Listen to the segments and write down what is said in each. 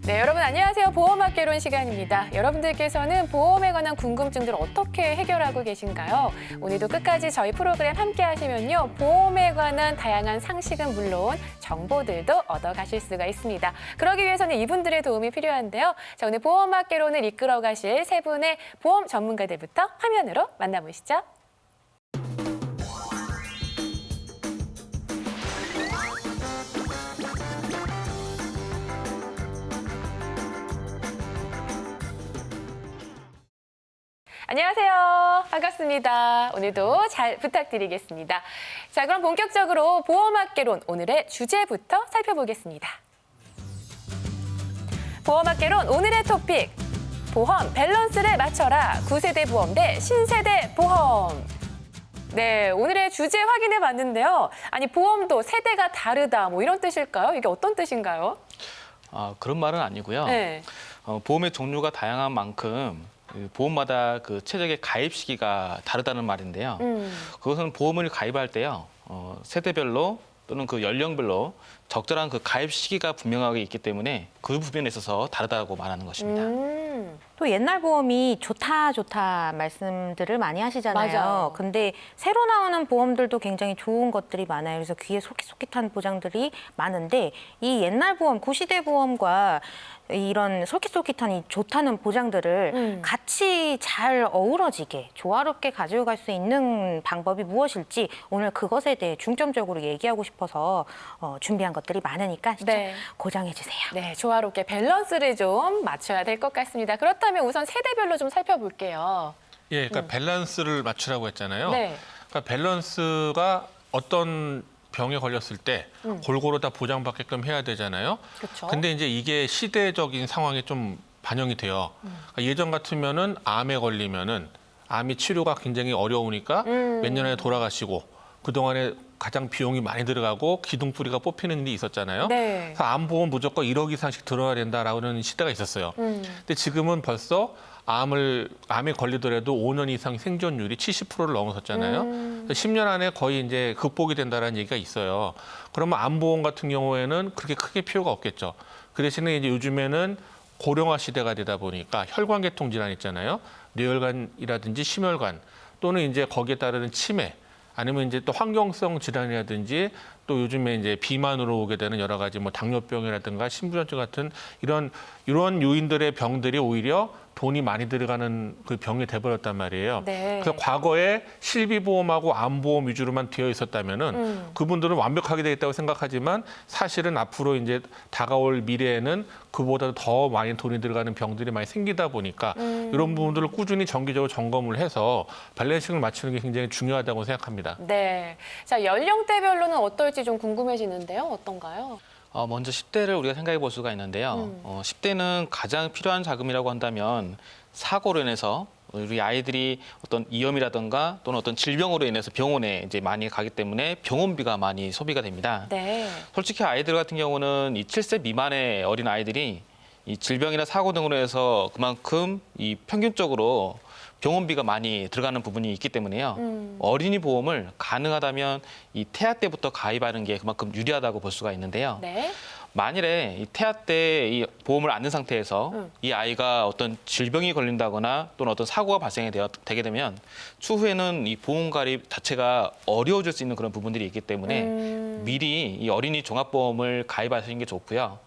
네, 여러분 안녕하세요. 보험학개론 시간입니다. 여러분들께서는 보험에 관한 궁금증들 어떻게 해결하고 계신가요? 오늘도 끝까지 저희 프로그램 함께 하시면요. 보험에 관한 다양한 상식은 물론 정보들도 얻어가실 수가 있습니다. 그러기 위해서는 이분들의 도움이 필요한데요. 자, 오늘 보험학개론을 이끌어 가실 세 분의 보험 전문가들부터 화면으로 만나보시죠. 안녕하세요. 반갑습니다. 오늘도 잘 부탁드리겠습니다. 자, 그럼 본격적으로 보험학개론 오늘의 주제부터 살펴보겠습니다. 보험학개론 오늘의 토픽, 보험 밸런스를 맞춰라. 9세대 보험 대 신세대 보험. 네, 오늘의 주제 확인해 봤는데요. 아니, 보험도 세대가 다르다, 뭐 이런 뜻일까요? 이게 어떤 뜻인가요? 그런 말은 아니고요. 네. 보험의 종류가 다양한 만큼 보험마다 그 최적의 가입 시기가 다르다는 말인데요. 그것은 보험을 가입할 때요, 세대별로 또는 그 연령별로 적절한 그 가입 시기가 분명하게 있기 때문에 그 부분에 있어서 다르다고 말하는 것입니다. 또 옛날 보험이 좋다 말씀들을 많이 하시잖아요. 맞아요. 근데 새로 나오는 보험들도 굉장히 좋은 것들이 많아요. 그래서 귀에 솔깃솔깃한 보장들이 많은데 이 옛날 보험, 구시대 보험과 이런 솔깃솔깃한 이 좋다는 보장들을 같이 잘 어우러지게 조화롭게 가지고 갈 수 있는 방법이 무엇일지 오늘 그것에 대해 중점적으로 얘기하고 싶어서 준비한 것들이 많으니까 네. 고정해 주세요. 네, 조화롭게 밸런스를 좀 맞춰야 될 것 같습니다. 그렇다면 우선 세대별로 좀 살펴볼게요. 예, 그러니까 밸런스를 맞추라고 했잖아요. 네. 그러니까 밸런스가 어떤 병에 걸렸을 때 골고루 다 보장받게끔 해야 되잖아요. 그렇죠. 근데 이제 이게 시대적인 상황에 좀 반영이 돼요. 그러니까 예전 같으면은 암에 걸리면은 암이 치료가 굉장히 어려우니까 몇 년 안에 돌아가시고 그동안에 가장 비용이 많이 들어가고 기둥뿌리가 뽑히는 일이 있었잖아요. 네. 그래서 암보험 무조건 1억 이상씩 들어야 된다라는 시대가 있었어요. 근데 지금은 벌써 암에 걸리더라도 5년 이상 생존율이 70%를 넘어섰잖아요. 10년 안에 거의 이제 극복이 된다는 얘기가 있어요. 그러면 암보험 같은 경우에는 그렇게 크게 필요가 없겠죠. 그 대신에 이제 요즘에는 고령화 시대가 되다 보니까 혈관계통 질환 있잖아요. 뇌혈관이라든지 심혈관 또는 이제 거기에 따르는 치매 아니면 이제 또 환경성 질환이라든지 또 요즘에 이제 비만으로 오게 되는 여러 가지 뭐 당뇨병이라든가 신부전증 같은 이런 요인들의 병들이 오히려 돈이 많이 들어가는 그 병이 돼버렸단 말이에요. 네. 그래서 과거에 실비보험하고 암보험 위주로만 되어 있었다면은 그분들은 완벽하게 되어 있다고 생각하지만 사실은 앞으로 이제 다가올 미래에는 그보다 더 많이 돈이 들어가는 병들이 많이 생기다 보니까 이런 부분들을 꾸준히 정기적으로 점검을 해서 밸런싱을 맞추는 게 굉장히 중요하다고 생각합니다. 네. 자, 연령대별로는 어떨지 좀 궁금해지는데요. 어떤가요? 먼저 10대를 우리가 생각해 볼 수가 있는데요. 10대는 가장 필요한 자금이라고 한다면 사고로 인해서 우리 아이들이 어떤 이염이라든가 또는 어떤 질병으로 인해서 병원에 이제 많이 가기 때문에 병원비가 많이 소비가 됩니다. 네. 솔직히 아이들 같은 경우는 이 7세 미만의 어린 아이들이 이 질병이나 사고 등으로 해서 그만큼 이 평균적으로 병원비가 많이 들어가는 부분이 있기 때문에요. 어린이 보험을 가능하다면 이 태아 때부터 가입하는 게 그만큼 유리하다고 볼 수가 있는데요. 네. 만일에 이 태아 때 이 보험을 안는 상태에서 이 아이가 어떤 질병이 걸린다거나 또는 어떤 사고가 되게 되면 추후에는 이 보험 가입 자체가 어려워질 수 있는 그런 부분들이 있기 때문에 미리 이 어린이 종합보험을 가입하시는 게 좋고요.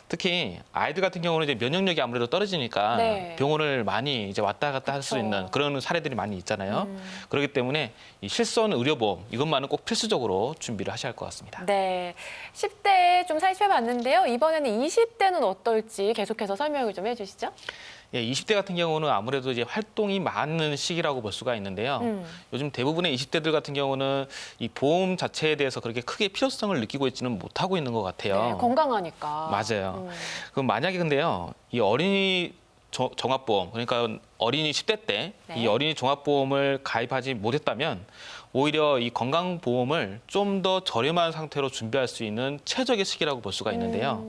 특히 아이들 같은 경우는 이제 면역력이 아무래도 떨어지니까 네. 병원을 많이 이제 왔다 갔다 할 수 그쵸. 있는 그런 사례들이 많이 있잖아요. 그렇기 때문에 이 실손 의료보험 이것만은 꼭 필수적으로 준비를 하셔야 할 것 같습니다. 네. 10대 좀 살펴봤는데요. 이번에는 20대는 어떨지 계속해서 설명을 좀 해주시죠. 예, 20대 같은 경우는 아무래도 이제 활동이 많은 시기라고 볼 수가 있는데요. 요즘 대부분의 20대들 같은 경우는 이 보험 자체에 대해서 그렇게 크게 필요성을 느끼고 있지는 못하고 있는 것 같아요. 네, 건강하니까. 맞아요. 그럼 만약에 근데요, 이 어린이 종합보험, 그러니까 어린이 10대 때 이 네. 어린이 종합보험을 가입하지 못했다면 오히려 이 건강보험을 좀 더 저렴한 상태로 준비할 수 있는 최적의 시기라고 볼 수가 있는데요.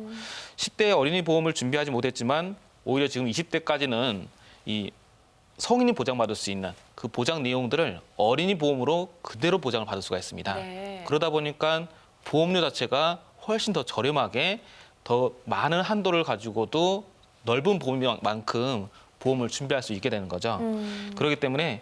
10대 어린이 보험을 준비하지 못했지만 오히려 지금 20대까지는 이 성인이 보장받을 수 있는 그 보장 내용들을 어린이 보험으로 그대로 보장을 받을 수가 있습니다. 네. 그러다 보니까 보험료 자체가 훨씬 더 저렴하게 더 많은 한도를 가지고도 넓은 보험만큼 보험을 준비할 수 있게 되는 거죠. 그렇기 때문에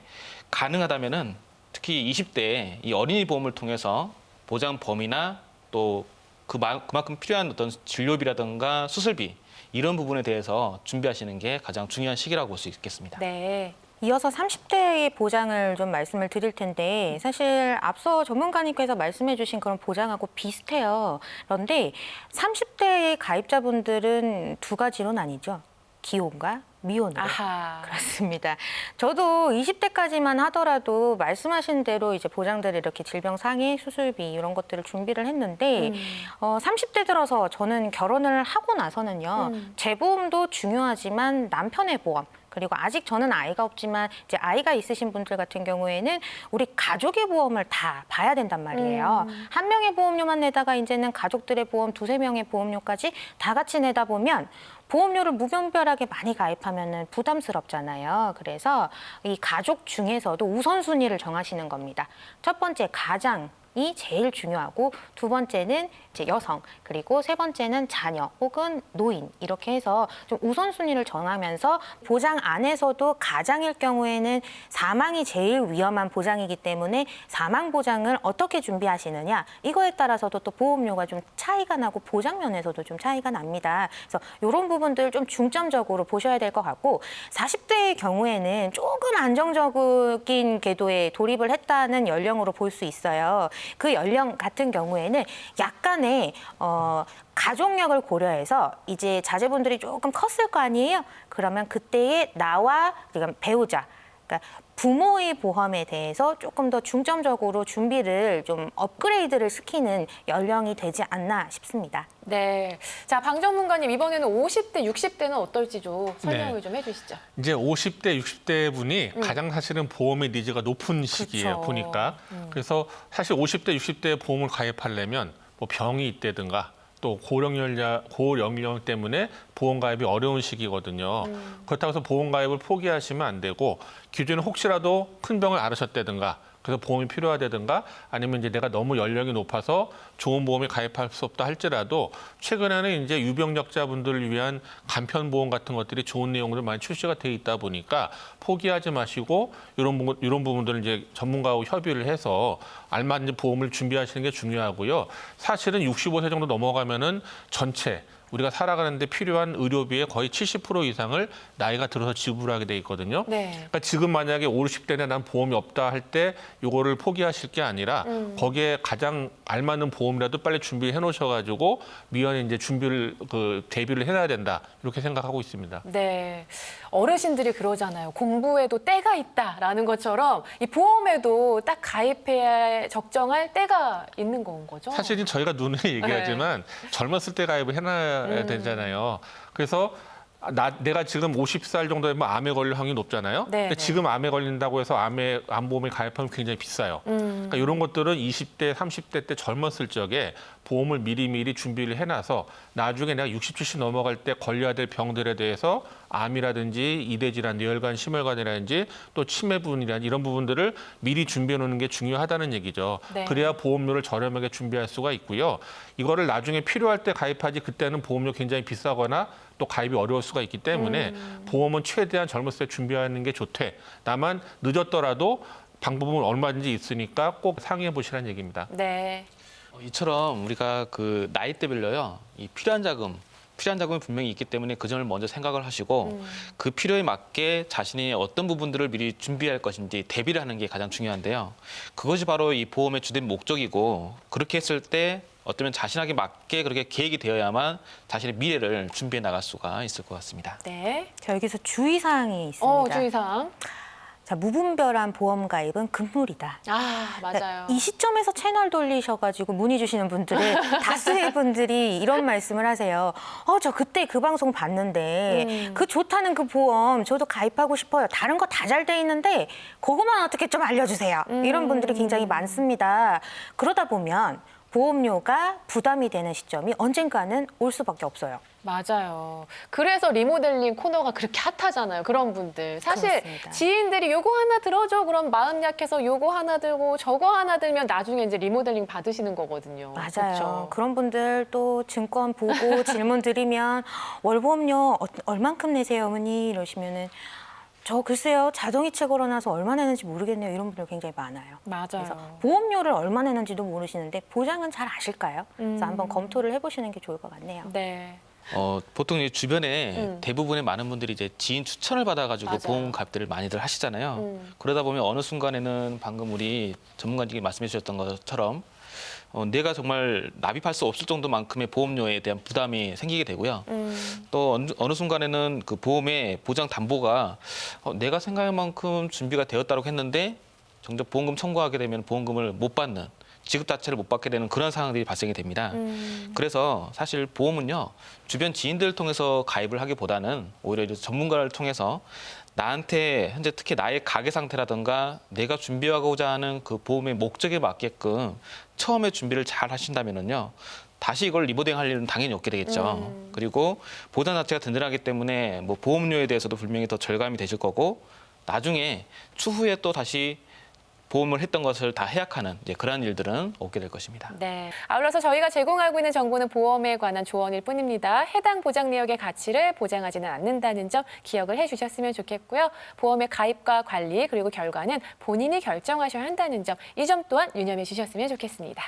가능하다면은 특히 20대에 이 어린이 보험을 통해서 보장 범위나 또 그만큼 필요한 어떤 진료비라든가 수술비 이런 부분에 대해서 준비하시는 게 가장 중요한 시기라고 볼 수 있겠습니다. 네. 이어서 30대의 보장을 좀 말씀을 드릴 텐데 사실 앞서 전문가님께서 말씀해 주신 그런 보장하고 비슷해요. 그런데 30대의 가입자분들은 두 가지로 나뉘죠. 기혼과 미혼으로. 아하. 그렇습니다. 저도 20대까지만 하더라도 말씀하신 대로 이제 보장들 이렇게 질병 상해, 수술비 이런 것들을 준비를 했는데 30대 들어서 저는 결혼을 하고 나서는요. 제 보험도 중요하지만 남편의 보험 그리고 아직 저는 아이가 없지만 이제 아이가 있으신 분들 같은 경우에는 우리 가족의 보험을 다 봐야 된단 말이에요. 한 명의 보험료만 내다가 이제는 가족들의 보험 두세 명의 보험료까지 다 같이 내다 보면 보험료를 무분별하게 많이 가입하면 부담스럽잖아요. 그래서 이 가족 중에서도 우선순위를 정하시는 겁니다. 첫 번째 가장이 제일 중요하고 두 번째는 이제 여성 그리고 세 번째는 자녀 혹은 노인 이렇게 해서 좀 우선순위를 정하면서 보장 안에서도 가장일 경우에는 사망이 제일 위험한 보장이기 때문에 사망 보장을 어떻게 준비하시느냐 이거에 따라서도 또 보험료가 좀 차이가 나고 보장 면에서도 좀 차이가 납니다. 그래서 이런 부분들 좀 중점적으로 보셔야 될 것 같고 40대의 경우에는 조금 안정적인 궤도에 돌입을 했다는 연령으로 볼 수 있어요. 그 연령 같은 경우에는 약간의 가족력을 고려해서 이제 자제분들이 조금 컸을 거 아니에요? 그러면 그때의 나와 그러니까 배우자, 그러니까 부모의 보험에 대해서 조금 더 중점적으로 준비를 좀 업그레이드를 시키는 연령이 되지 않나 싶습니다. 네. 자, 방 전문가님 이번에는 50대, 60대는 어떨지 좀 설명을 좀 해주시죠. 이제 50대, 60대 분이 가장 사실은 보험의 니즈가 높은 시기예요, 그렇죠. 보니까. 그래서 사실 50대, 60대에 보험을 가입하려면 뭐 병이 있다든가 또 고령령 때문에 보험 가입이 어려운 시기거든요. 그렇다고 해서 보험 가입을 포기하시면 안 되고 기존에 혹시라도 큰 병을 앓으셨다든가 그래서 보험이 필요하다든가 아니면 이제 내가 너무 연령이 높아서 좋은 보험에 가입할 수 없다 할지라도 최근에는 이제 유병력자분들을 위한 간편 보험 같은 것들이 좋은 내용으로 많이 출시가 돼 있다 보니까 포기하지 마시고 이런 부분들을 이제 전문가하고 협의를 해서 알맞은 보험을 준비하시는 게 중요하고요. 사실은 65세 정도 넘어가면은 전체 우리가 살아가는데 필요한 의료비의 거의 70% 이상을 나이가 들어서 지불하게 돼 있거든요. 네. 그러니까 지금 만약에 50대에 난 보험이 없다 할 때 이거를 포기하실 게 아니라 거기에 가장 알맞는 보험이라도 빨리 준비해 놓으셔가지고 미연에 이제 준비를 대비를 해놔야 된다 이렇게 생각하고 있습니다. 네. 어르신들이 그러잖아요. 공부에도 때가 있다라는 것처럼 이 보험에도 딱 가입해야 적정할 때가 있는 건 거죠. 사실은 저희가 눈에 얘기하지만 젊었을 때 가입을 해놔야 되잖아요. 그래서 내가 지금 50살 정도 되면 암에 걸릴 확률이 높잖아요. 네, 근데 네. 지금 암에 걸린다고 해서 암보험에 가입하면 굉장히 비싸요. 그러니까 이런 것들은 20대, 30대 때 젊었을 적에 보험을 미리미리 준비를 해놔서 나중에 내가 60, 70 넘어갈 때 걸려야 될 병들에 대해서 암이라든지 이대질환, 뇌혈관, 심혈관이라든지 또 치매분이라든지 이런 부분들을 미리 준비해 놓는 게 중요하다는 얘기죠. 네. 그래야 보험료를 저렴하게 준비할 수가 있고요. 이거를 나중에 필요할 때 가입하지 그때는 보험료 굉장히 비싸거나 또 가입이 어려울 수가 있기 때문에 보험은 최대한 젊었을 때 준비하는 게 좋대. 다만 늦었더라도 방법은 얼마든지 있으니까 꼭 상의해 보시라는 얘기입니다. 네. 이처럼 우리가 그 나이대별로요, 이 필요한 자금이 분명히 있기 때문에 그 점을 먼저 생각을 하시고 그 필요에 맞게 자신이 어떤 부분들을 미리 준비할 것인지 대비를 하는 게 가장 중요한데요. 그것이 바로 이 보험의 주된 목적이고 그렇게 했을 때 어쩌면 자신에게 맞게 그렇게 계획이 되어야만 자신의 미래를 준비해 나갈 수가 있을 것 같습니다. 네. 자, 여기서 주의사항이 있습니다. 주의사항. 자, 무분별한 보험 가입은 금물이다. 아, 맞아요. 이 시점에서 채널 돌리셔가지고 문의 주시는 분들의 다수의 분들이 이런 말씀을 하세요. 저 그때 그 방송 봤는데 그 좋다는 그 보험 저도 가입하고 싶어요. 다른 거 다 잘 돼 있는데 그것만 어떻게 좀 알려주세요. 이런 분들이 굉장히 많습니다. 그러다 보면 보험료가 부담이 되는 시점이 언젠가는 올 수밖에 없어요. 맞아요. 그래서 리모델링 코너가 그렇게 핫하잖아요. 그런 분들. 사실 그렇습니다. 지인들이 요거 하나 들어줘. 그럼 마음 약해서 요거 하나 들고 저거 하나 들면 나중에 이제 리모델링 받으시는 거거든요. 맞아요. 그쵸? 그런 분들 또 증권 보고 질문 드리면 월보험료 얼만큼 내세요, 어머니? 이러시면은 저 글쎄요, 자동이체 걸어놔서 얼마 내는지 모르겠네요. 이런 분들 굉장히 많아요. 그래서 맞아요. 보험료를 얼마 내는지도 모르시는데 보장은 잘 아실까요? 그래서 한번 검토를 해보시는 게 좋을 것 같네요. 네. 보통 이 주변에 대부분의 많은 분들이 이제 지인 추천을 받아가지고 맞아요. 보험 가입들을 많이들 하시잖아요. 그러다 보면 어느 순간에는 방금 우리 전문가님이 말씀해 주셨던 것처럼 내가 정말 납입할 수 없을 정도만큼의 보험료에 대한 부담이 생기게 되고요. 또 어느 순간에는 그 보험의 보장 담보가 내가 생각한 만큼 준비가 되었다고 했는데 정작 보험금 청구하게 되면 보험금을 못 받는 지급 자체를 못 받게 되는 그런 상황들이 발생이 됩니다. 그래서 사실 보험은요, 주변 지인들을 통해서 가입을 하기보다는 오히려 이제 전문가를 통해서 나한테 현재 특히 나의 가계 상태라든가 내가 준비하고자 하는 그 보험의 목적에 맞게끔 처음에 준비를 잘 하신다면은요, 다시 이걸 리모델링 할 일은 당연히 없게 되겠죠. 그리고 보장 자체가 든든하기 때문에 뭐 보험료에 대해서도 분명히 더 절감이 되실 거고, 나중에 추후에 또 다시 보험을 했던 것을 다 해약하는 이제 그러한 일들은 없게 될 것입니다. 네. 아울러서 저희가 제공하고 있는 정보는 보험에 관한 조언일 뿐입니다. 해당 보장 내역의 가치를 보장하지는 않는다는 점 기억을 해주셨으면 좋겠고요. 보험의 가입과 관리 그리고 결과는 본인이 결정하셔야 한다는 점, 이 점 또한 유념해 주셨으면 좋겠습니다.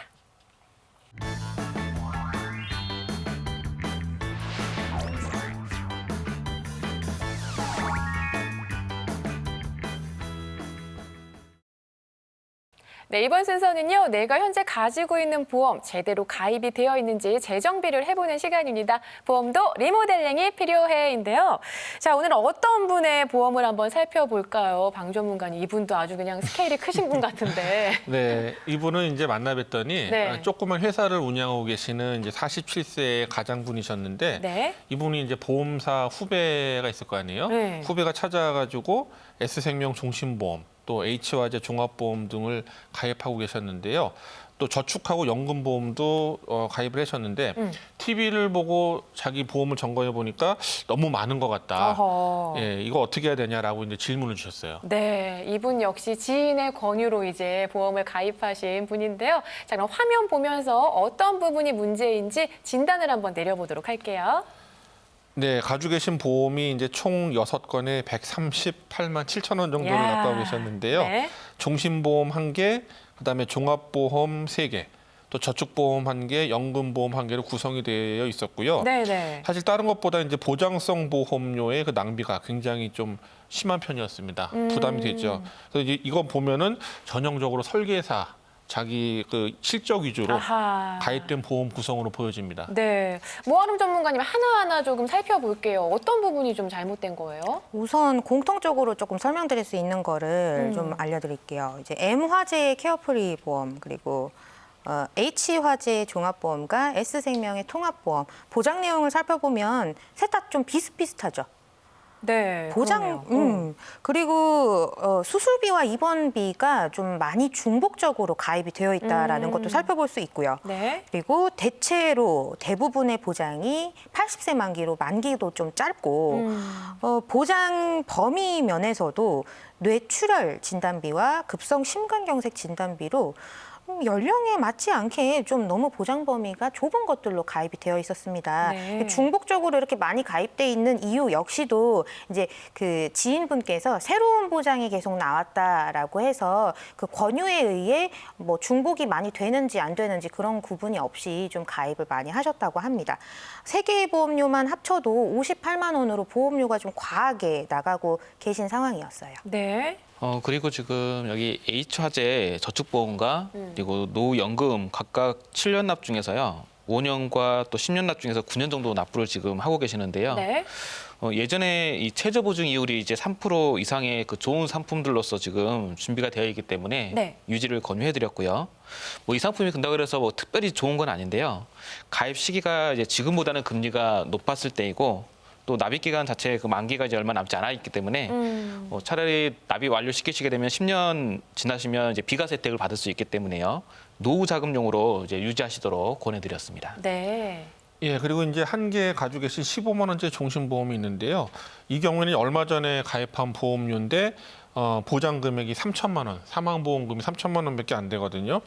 네, 이번 순서는요, 내가 현재 가지고 있는 보험 제대로 가입이 되어 있는지 재정비를 해보는 시간입니다. 보험도 리모델링이 필요해인데요. 자, 오늘은 어떤 분의 보험을 한번 살펴볼까요? 방 전문가님, 이분도 아주 그냥 스케일이 크신 분 같은데. 네, 이분은 이제 만나 뵀더니 네. 조그만 회사를 운영하고 계시는 이제 47세의 가장분이셨는데 네. 이분이 이제 보험사 후배가 있을 거 아니에요? 네. 후배가 찾아가지고 S생명 종신보험, 또 H화재 종합보험 등을 가입하고 계셨는데요. 또 저축하고 연금보험도 가입을 하셨는데 TV를 보고 자기 보험을 점검해 보니까 너무 많은 것 같다. 어허. 예, 이거 어떻게 해야 되냐라고 이제 질문을 주셨어요. 네, 이분 역시 지인의 권유로 이제 보험을 가입하신 분인데요. 자, 그럼 화면 보면서 어떤 부분이 문제인지 진단을 한번 내려보도록 할게요. 네, 가지고 계신 보험이 이제 총 6건에 138만 7천 원 정도를 이야. 납부하고 계셨는데요. 네. 종신보험 1개, 그다음에 종합보험 3개, 또 저축보험 1개, 연금보험 1개로 구성이 되어 있었고요. 네네. 사실 다른 것보다 이제 보장성 보험료의 그 낭비가 굉장히 좀 심한 편이었습니다. 부담이 되죠. 그래서 이제 이거 보면은 전형적으로 설계사 자기 그 실적 위주로 아하. 가입된 보험 구성으로 보여집니다. 네, 모아름 전문가님 하나하나 조금 살펴볼게요. 어떤 부분이 좀 잘못된 거예요? 우선 공통적으로 조금 설명드릴 수 있는 거를 좀 알려드릴게요. 이제 M화재의 케어프리 보험, 그리고 H화재의 종합보험과 S생명의 통합보험, 보장 내용을 살펴보면 셋 다 좀 비슷비슷하죠. 네, 보장, 그러네요. 그리고 수술비와 입원비가 좀 많이 중복적으로 가입이 되어 있다라는 것도 살펴볼 수 있고요. 네. 그리고 대체로 대부분의 보장이 80세 만기로 만기도 좀 짧고 보장 범위 면에서도 뇌출혈 진단비와 급성 심근경색 진단비로 연령에 맞지 않게 좀 너무 보장 범위가 좁은 것들로 가입이 되어 있었습니다. 네. 중복적으로 이렇게 많이 가입돼 있는 이유 역시도 이제 그 지인분께서 새로운 보장이 계속 나왔다라고 해서 그 권유에 의해 뭐 중복이 많이 되는지 안 되는지 그런 구분이 없이 좀 가입을 많이 하셨다고 합니다. 세 개의 보험료만 합쳐도 58만 원으로 보험료가 좀 과하게 나가고 계신 상황이었어요. 네. 그리고 지금 여기 H화재 저축보험과 그리고 노연금 각각 7년 납 중에서요. 5년과 또 10년 납 중에서 9년 정도 납부를 지금 하고 계시는데요. 네. 예전에 이 최저 보증 이율이 이제 3% 이상의 그 좋은 상품들로서 지금 준비가 되어 있기 때문에 네. 유지를 권유해 드렸고요. 뭐 이 상품이 근다고 해서 뭐 특별히 좋은 건 아닌데요. 가입 시기가 이제 지금보다는 금리가 높았을 때이고 또 납입 기간 자체의 그 만기가 이제 얼마 남지 않아 있기 때문에 차라리 납입 완료시키시게 되면 10년 지나시면 이제 비과세 혜택을 받을 수 있기 때문에요. 노후 자금용으로 이제 유지하시도록 권해드렸습니다. 네. 예, 그리고 이제 한 개 가지고 계신 15만 원짜리 종신보험이 있는데요. 이 경우에는 얼마 전에 가입한 보험료인데 보장 금액이 3천만 원, 사망보험금이 3천만 원밖에 안 되거든요.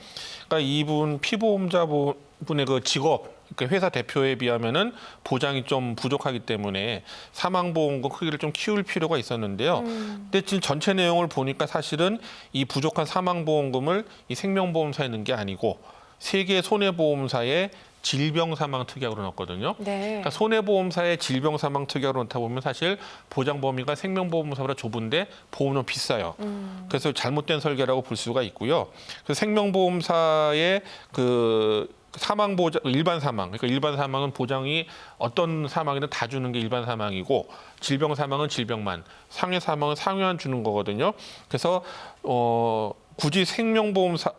그러니까 이분 피보험자 분의 그 직업, 그러니까 회사 대표에 비하면은 보장이 좀 부족하기 때문에 사망보험금 크기를 좀 키울 필요가 있었는데요. 근데 지금 전체 내용을 보니까 사실은 이 부족한 사망보험금을 이 생명보험사에 넣은 게 아니고 세계 손해보험사에 질병사망특약으로 넣었거든요. 네. 그러니까 손해보험사의 질병사망특약으로 넣다 보면 사실 보장 범위가 생명보험사보다 좁은데 보험료는 비싸요. 그래서 잘못된 설계라고 볼 수가 있고요. 그래서 생명보험사의 그 사망 보장, 일반 사망, 그러니까 일반 사망은 보장이 어떤 사망이든 다 주는 게 일반 사망이고 질병 사망은 질병만, 상해 사망은 상해만 주는 거거든요. 그래서 굳이 생명보험사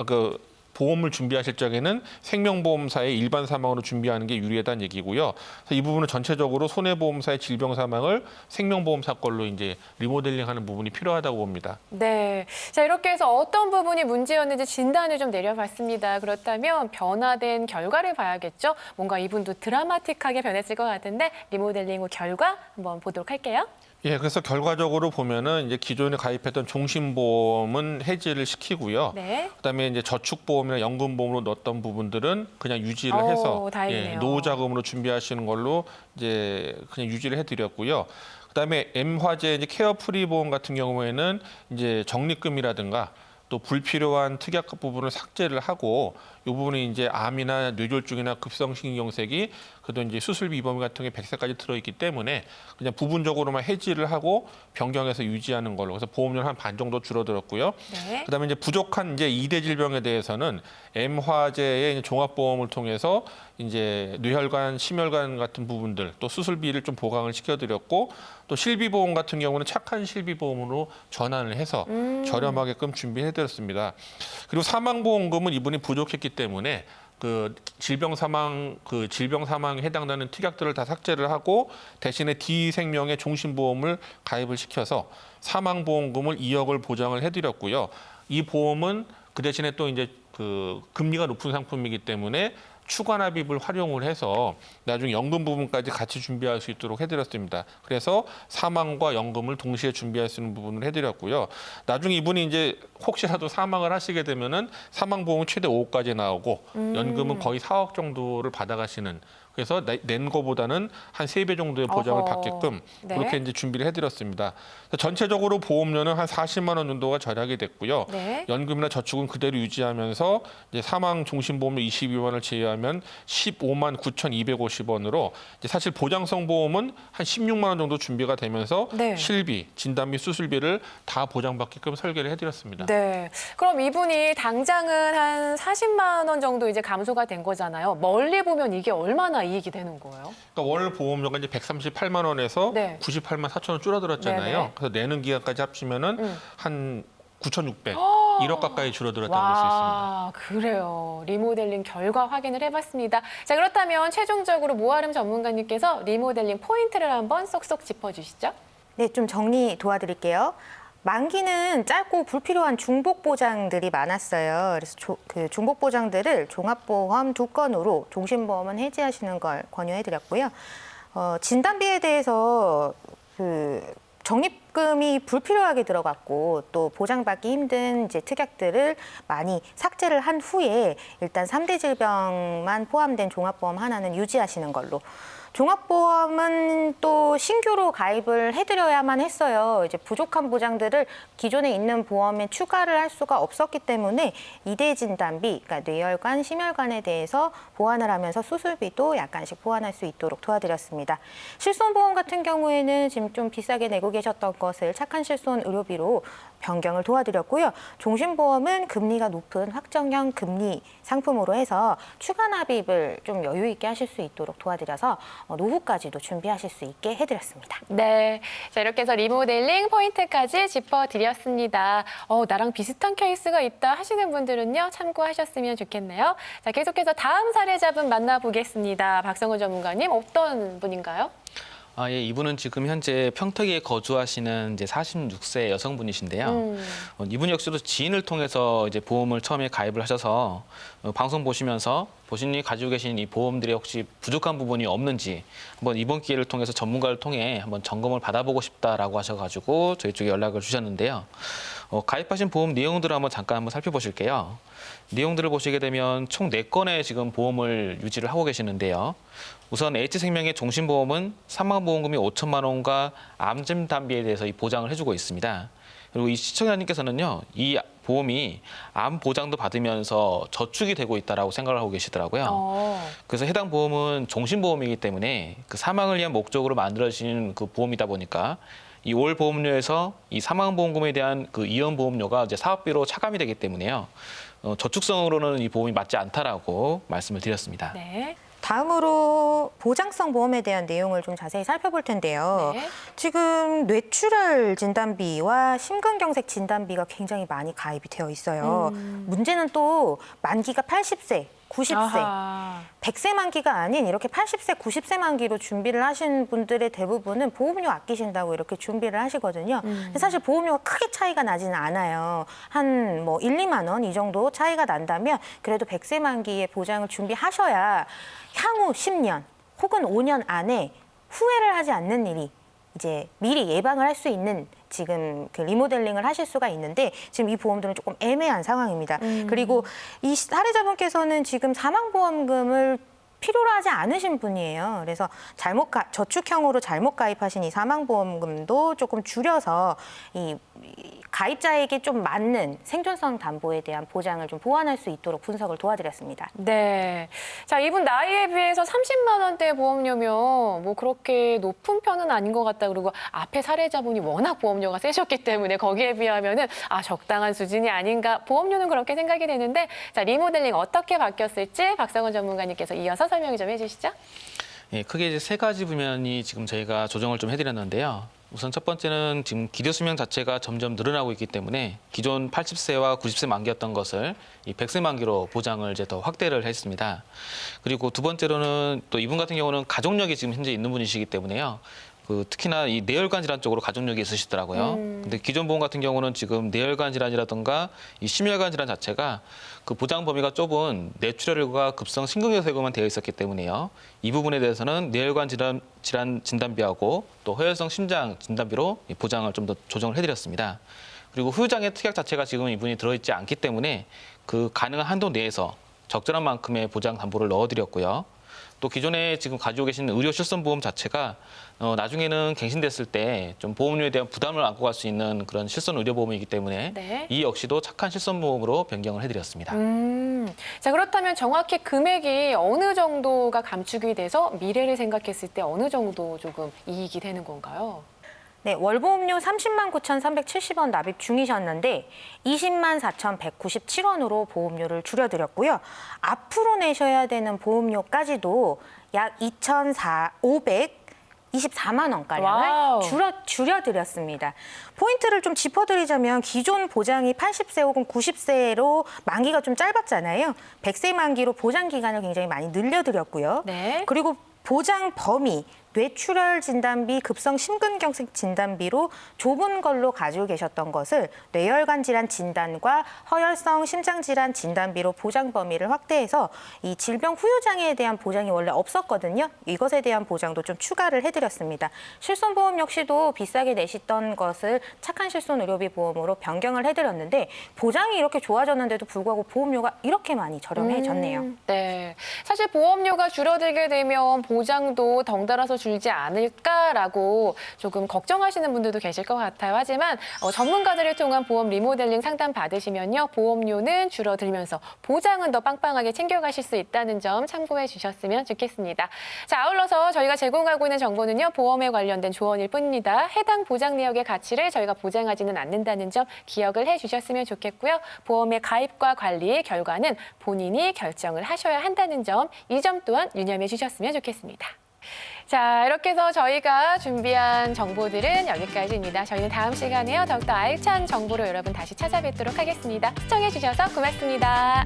보험을 준비하실 적에는 생명보험사의 일반 사망으로 준비하는 게 유리하다는 얘기고요. 그래서 이 부분은 전체적으로 손해보험사의 질병 사망을 생명보험사 걸로 이제 리모델링하는 부분이 필요하다고 봅니다. 네. 자, 이렇게 해서 어떤 부분이 문제였는지 진단을 좀 내려봤습니다. 그렇다면 변화된 결과를 봐야겠죠. 뭔가 이분도 드라마틱하게 변했을 것 같은데 리모델링 후 결과 한번 보도록 할게요. 예, 그래서 결과적으로 보면은 이제 기존에 가입했던 종신보험은 해지를 시키고요. 네. 그다음에 이제 저축보험이나 연금보험으로 넣었던 부분들은 그냥 유지를 해서 다행이네요. 노후자금으로 준비하시는 걸로 이제 그냥 유지를 해드렸고요. 그다음에 M화재 이제 케어프리 보험 같은 경우에는 이제 적립금이라든가 또 불필요한 특약 부분을 삭제를 하고 이 부분이 이제 암이나 뇌졸중이나 급성신경색이 그래도 이제 수술비 범위 같은 게 100세까지 들어있기 때문에 그냥 부분적으로만 해지를 하고 변경해서 유지하는 걸로 그래서 보험료는 한 반 정도 줄어들었고요. 네. 그다음에 이제 부족한 이제 2대 질병에 대해서는 M화재의 종합보험을 통해서 이제 뇌혈관, 심혈관 같은 부분들 또 수술비를 좀 보강을 시켜드렸고 또 실비보험 같은 경우는 착한 실비보험으로 전환을 해서 저렴하게끔 준비해드렸습니다. 그리고 사망보험금은 이분이 부족했기 때문에 그 질병 사망에 해당되는 특약들을 다 삭제를 하고 대신에 D생명의 종신보험을 가입을 시켜서 사망보험금을 2억을 보장을 해드렸고요. 이 보험은 그 대신에 또 이제 그 금리가 높은 상품이기 때문에 추가납입을 활용을 해서 나중에 연금 부분까지 같이 준비할 수 있도록 해드렸습니다. 그래서 사망과 연금을 동시에 준비할 수 있는 부분을 해드렸고요. 나중에 이분이 이제 혹시라도 사망을 하시게 되면은 사망보험은 최대 5억까지 나오고 연금은 거의 4억 정도를 받아가시는. 그래서 낸 거보다는 한 3배 정도의 보장을 받게끔 네. 그렇게 이제 준비를 해드렸습니다. 전체적으로 보험료는 한 40만 원 정도가 절약이 됐고요. 네. 연금이나 저축은 그대로 유지하면서 이제 사망 종신보험료 22만 원을 제외하면 15만 9,250원으로 이제 사실 보장성 보험은 한 16만 원 정도 준비가 되면서 네. 실비, 진단비, 수술비를 다 보장받게끔 설계를 해드렸습니다. 네. 그럼 이분이 당장은 한 40만 원 정도 이제 감소가 된 거잖아요. 멀리 보면 이게 얼마나 이익이 되는 거예요? 그러니까 월 보험료가 이제 138만 원에서 네. 98만 4천 원 줄어들었잖아요. 네네. 그래서 내는 기간까지 합치면은 한 9,600, 1억 가까이 줄어들었다고 볼 수 있습니다. 와, 그래요. 리모델링 결과 확인을 해봤습니다. 자, 그렇다면 최종적으로 모아름 전문가님께서 리모델링 포인트를 한번 쏙쏙 짚어주시죠. 네, 좀 정리 도와드릴게요. 만기는 짧고 불필요한 중복 보장들이 많았어요. 그래서 그 중복 보장들을 종합보험 2건으로 종신보험은 해지하시는 걸 권유해드렸고요. 진단비에 대해서 그 적립금이 불필요하게 들어갔고 또 보장받기 힘든 이제 특약들을 많이 삭제를 한 후에 일단 3대 질병만 포함된 종합보험 하나는 유지하시는 걸로. 종합보험은 또 신규로 가입을 해드려야만 했어요. 이제 부족한 보장들을 기존에 있는 보험에 추가를 할 수가 없었기 때문에 2대 진단비, 그러니까 뇌혈관, 심혈관에 대해서 보완을 하면서 수술비도 약간씩 보완할 수 있도록 도와드렸습니다. 실손보험 같은 경우에는 지금 좀 비싸게 내고 계셨던 것을 착한 실손 의료비로 변경을 도와드렸고요. 종신보험은 금리가 높은 확정형 금리 상품으로 해서 추가 납입을 좀 여유 있게 하실 수 있도록 도와드려서 노후까지도 준비하실 수 있게 해드렸습니다. 네. 자, 이렇게 해서 리모델링 포인트까지 짚어드렸습니다. 나랑 비슷한 케이스가 있다 하시는 분들은요, 참고하셨으면 좋겠네요. 자, 계속해서 다음 사례자분 만나보겠습니다. 박성훈 전문가님, 어떤 분인가요? 예, 이분은 지금 현재 평택에 거주하시는 이제 46세 여성분이신데요. 이분 역시도 지인을 통해서 이제 보험을 처음에 가입을 하셔서 방송 보시면서 본인이 가지고 계신 이 보험들이 혹시 부족한 부분이 없는지 한번 이번 기회를 통해서 전문가를 통해 한번 점검을 받아보고 싶다라고 하셔가지고 저희 쪽에 연락을 주셨는데요. 가입하신 보험 내용들을 한번 살펴보실게요. 내용들을 보시게 되면 총 4건의 지금 보험을 유지를 하고 계시는데요. 우선 H생명의 종신보험은 사망보험금이 5천만 원과 암진단비에 대해서 이 보장을 해주고 있습니다. 그리고 이 시청자님께서는요, 이 보험이 암 보장도 받으면서 저축이 되고 있다라고 생각을 하고 계시더라고요. 그래서 해당 보험은 종신보험이기 때문에 그 사망을 위한 목적으로 만들어진 그 보험이다 보니까 이 올 보험료에서 이 사망보험금에 대한 그 이연보험료가 이제 사업비로 차감이 되기 때문에요. 저축성으로는 이 보험이 맞지 않다라고 말씀을 드렸습니다. 네. 다음으로 보장성 보험에 대한 내용을 좀 자세히 살펴볼 텐데요. 네. 지금 뇌출혈 진단비와 심근경색 진단비가 굉장히 많이 가입이 되어 있어요. 문제는 또 만기가 80세, 90세, 아하. 100세 만기가 아닌 이렇게 80세, 90세 만기로 준비를 하신 분들의 대부분은 보험료 아끼신다고 이렇게 준비를 하시거든요. 근데 사실 보험료가 크게 차이가 나지는 않아요. 한 뭐 1, 2만 원 이 정도 차이가 난다면 그래도 100세 만기에 보장을 준비하셔야 향후 10년 혹은 5년 안에 후회를 하지 않는 일이 이제 미리 예방을 할 수 있는 지금 그 리모델링을 하실 수가 있는데 지금 이 보험들은 조금 애매한 상황입니다. 그리고 이 사례자분께서는 지금 사망보험금을 필요로 하지 않으신 분이에요. 그래서 저축형으로 잘못 가입하신 이 사망보험금도 조금 줄여서 이 가입자에게 좀 맞는 생존성 담보에 대한 보장을 좀 보완할 수 있도록 분석을 도와드렸습니다. 네. 자, 이분 나이에 비해서 30만 원대 보험료면 뭐 그렇게 높은 편은 아닌 것 같다. 그리고 앞에 사례자분이 워낙 보험료가 세셨기 때문에 거기에 비하면은 적당한 수준이 아닌가. 보험료는 그렇게 생각이 되는데 자, 리모델링 어떻게 바뀌었을지 박상원 전문가님께서 이어서 설명 좀 해주시죠. 예, 크게 이제 3가지 부면이 지금 저희가 조정을 좀 해드렸는데요. 우선 첫 번째는 지금 기대 수명 자체가 점점 늘어나고 있기 때문에 기존 80세와 90세 만기였던 것을 이 100세 만기로 보장을 이제 더 확대를 했습니다. 그리고 두 번째로는 또 이분 같은 경우는 가족력이 지금 현재 있는 분이시기 때문에요. 특히나 이 뇌혈관 질환 쪽으로 가족력이 있으시더라고요. 근데 기존 보험 같은 경우는 지금 뇌혈관 질환이라든가 이 심혈관 질환 자체가 그 보장 범위가 좁은 뇌출혈과 급성 심근경색으로만 되어 있었기 때문에요. 이 부분에 대해서는 뇌혈관 질환 진단비하고 또 허혈성 심장 진단비로 보장을 좀 더 조정을 해드렸습니다. 그리고 후유장애 특약 자체가 지금 이분이 들어있지 않기 때문에 그 가능한 한도 내에서 적절한 만큼의 보장 담보를 넣어드렸고요. 또 기존에 지금 가지고 계신 의료 실손보험 자체가 나중에는 갱신됐을 때 좀 보험료에 대한 부담을 안고 갈 수 있는 그런 실손 의료보험이기 때문에 네. 이 역시도 착한 실손보험으로 변경을 해드렸습니다. 자, 그렇다면 정확히 금액이 어느 정도가 감축이 돼서 미래를 생각했을 때 어느 정도 조금 이익이 되는 건가요? 네, 월보험료 30만 9,370원 납입 중이셨는데 20만 4,197원으로 보험료를 줄여드렸고요. 앞으로 내셔야 되는 보험료까지도 약 2,524만 원가량을 줄여드렸습니다. 포인트를 좀 짚어드리자면 기존 보장이 80세 혹은 90세로 만기가 좀 짧았잖아요. 100세 만기로 보장 기간을 굉장히 많이 늘려드렸고요. 네. 그리고 보장 범위, 뇌출혈 진단비, 급성 심근경색 진단비로 좁은 걸로 가지고 계셨던 것을 뇌혈관 질환 진단과 허혈성 심장 질환 진단비로 보장 범위를 확대해서 이 질병 후유 장애에 대한 보장이 원래 없었거든요. 이것에 대한 보장도 좀 추가를 해드렸습니다. 실손보험 역시도 비싸게 내시던 것을 착한 실손 의료비 보험으로 변경을 해드렸는데 보장이 이렇게 좋아졌는데도 불구하고 보험료가 이렇게 많이 저렴해졌네요. 네. 사실 보험료가 줄어들게 되면 보장도 덩달아서 줄지 않을까라고 조금 걱정하시는 분들도 계실 것 같아요. 하지만 전문가들을 통한 보험 리모델링 상담 받으시면요. 보험료는 줄어들면서 보장은 더 빵빵하게 챙겨가실 수 있다는 점 참고해 주셨으면 좋겠습니다. 자, 아울러서 저희가 제공하고 있는 정보는요. 보험에 관련된 조언일 뿐입니다. 해당 보장 내역의 가치를 저희가 보장하지는 않는다는 점 기억을 해 주셨으면 좋겠고요. 보험의 가입과 관리 결과는 본인이 결정을 하셔야 한다는 점, 이 점 또한 유념해 주셨으면 좋겠습니다. 자, 이렇게 해서 저희가 준비한 정보들은 여기까지입니다. 저희는 다음 시간에요. 더욱더 알찬 정보로 여러분 다시 찾아뵙도록 하겠습니다. 시청해 주셔서 고맙습니다.